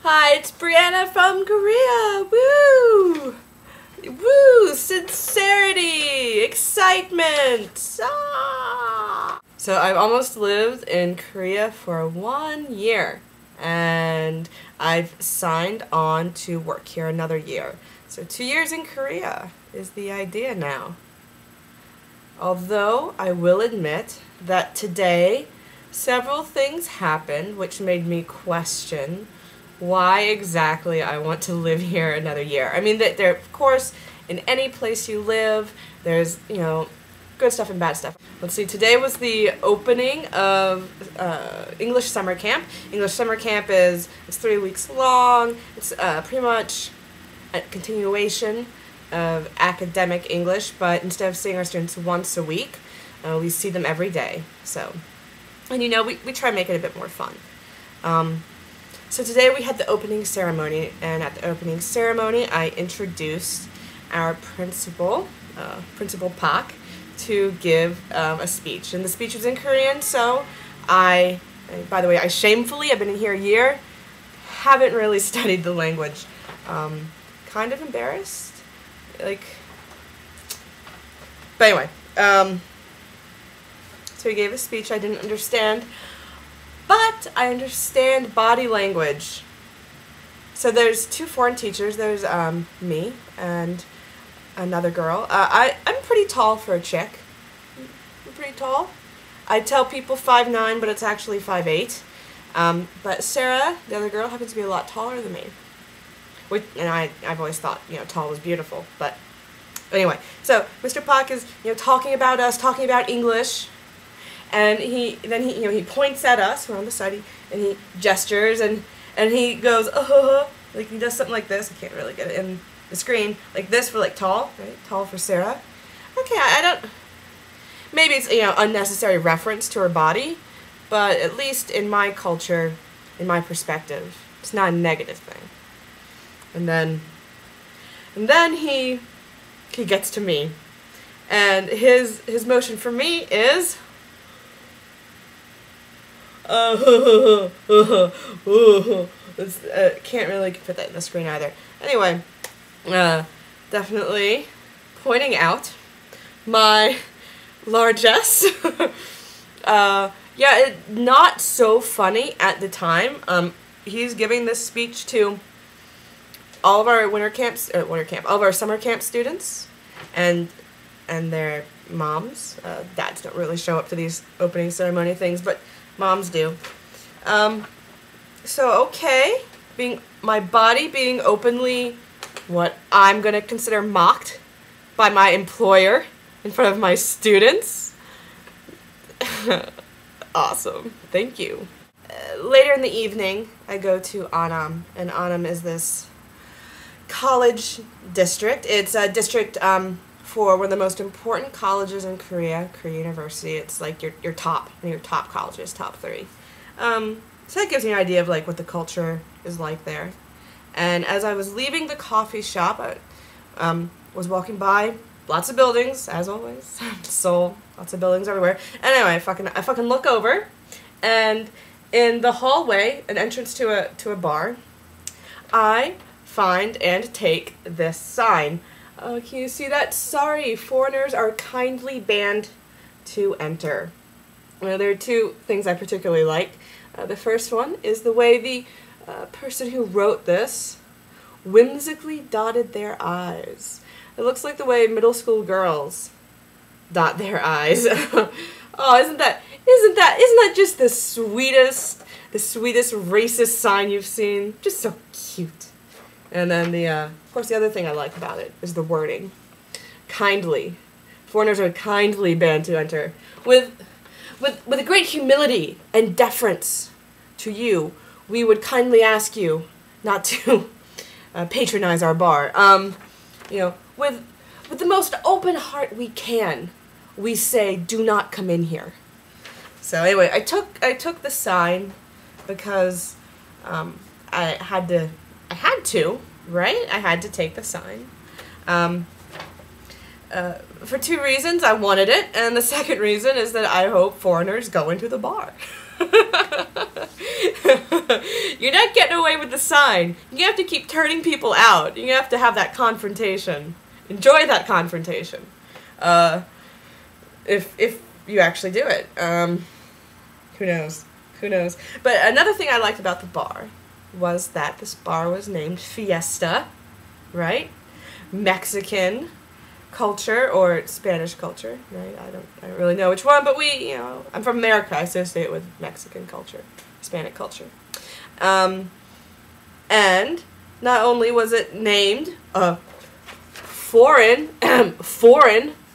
Hi, it's Briana from Korea. Woo! Woo! Sincerity! Excitement! Ah! So I've almost lived in Korea for 1 year, and I've signed on to work here another year. So 2 years in Korea is the idea now. Although I will admit that today several things happened which made me question why exactly I want to live here another year. I mean, there, of course, in any place you live, there's, good stuff and bad stuff. Let's see, today was the opening of English summer camp. English summer camp it's 3 weeks long. It's pretty much a continuation of academic English, but instead of seeing our students once a week, we see them every day. So, and we try to make it a bit more fun. So today we had the opening ceremony, and at the opening ceremony I introduced our principal, Principal Park, to give a speech. And the speech was in Korean, so by the way, I shamefully, I've been in here a year, haven't really studied the language. Kind of embarrassed. But anyway, so he gave a speech I didn't understand, but I understand body language. So there's 2 foreign teachers. There's me and another girl. I'm pretty tall for a chick. I'm pretty tall. I tell people 5'9", but it's actually 5'8". But Sarah, the other girl, happens to be a lot taller than me. And I've always thought, tall was beautiful. But anyway, so Mr. Park is, talking about us, talking about English. And he points at us, we're on the side, and he gestures, and he goes, like he does something like this. I can't really get it in the screen. Like this for tall, right? Tall for Sarah. Okay, I don't, maybe it's, unnecessary reference to her body, but at least in my culture, in my perspective, it's not a negative thing. And then he gets to me, and his motion for me is can't really fit that in the screen either. Anyway, definitely pointing out my largesse. Yeah, not so funny at the time. He's giving this speech to all of our all of our summer camp students, and their moms. Dads don't really show up to these opening ceremony things, but moms do. So okay, my body being openly what I'm gonna consider mocked by my employer in front of my students. Awesome, thank you. Later in the evening, I go to Annam, and Annam is this college district. It's a district for one of the most important colleges in Korea, Korea University. It's like your top colleges, top 3. So that gives you an idea of what the culture is like there. And as I was leaving the coffee shop, I was walking by lots of buildings, as always. Seoul, lots of buildings everywhere. Anyway, I fucking look over, and in the hallway, an entrance to a bar, I find and take this sign. Can you see that? Sorry, foreigners are kindly banned to enter. Well, there are 2 things I particularly like. The first one is the way the person who wrote this whimsically dotted their I's. It looks like the way middle school girls dot their I's. Oh, isn't that just the sweetest racist sign you've seen? Just so cute. And then of course, the other thing I like about it is the wording. Kindly. Foreigners are kindly banned to enter. With a great humility and deference to you, we would kindly ask you not to patronize our bar. With the most open heart we can, we say, do not come in here. So anyway, I took the sign because I had to, right? I had to take the sign. For 2 reasons. I wanted it, and the second reason is that I hope foreigners go into the bar. You're not getting away with the sign. You have to keep turning people out. You have to have that confrontation. Enjoy that confrontation. If you actually do it. Who knows? Who knows? But another thing I liked about the bar was that this bar was named Fiesta, right? Mexican culture or Spanish culture, right? I don't really know which one, but I'm from America. I associate it with Mexican culture, Hispanic culture. And not only was it named foreign,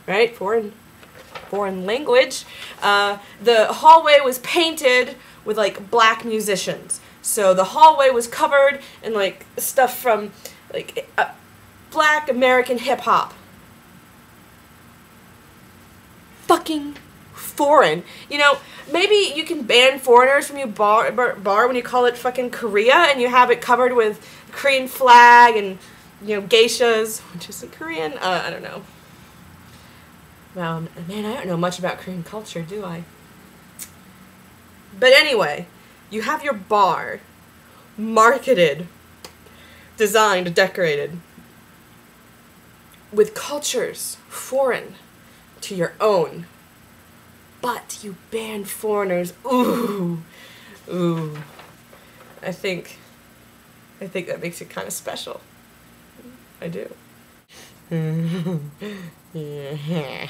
right? Foreign language. The hallway was painted with like black musicians. So the hallway was covered in like stuff from like black American hip hop. Fucking foreign. You know, maybe you can ban foreigners from your bar when you call it fucking Korea and you have it covered with Korean flag and, geishas, which isn't Korean. I don't know. Well, man, I don't know much about Korean culture, do I? But anyway, you have your bar marketed, designed, decorated with cultures foreign to your own. But you ban foreigners. Ooh. I think that makes it kind of special. I do. Yeah.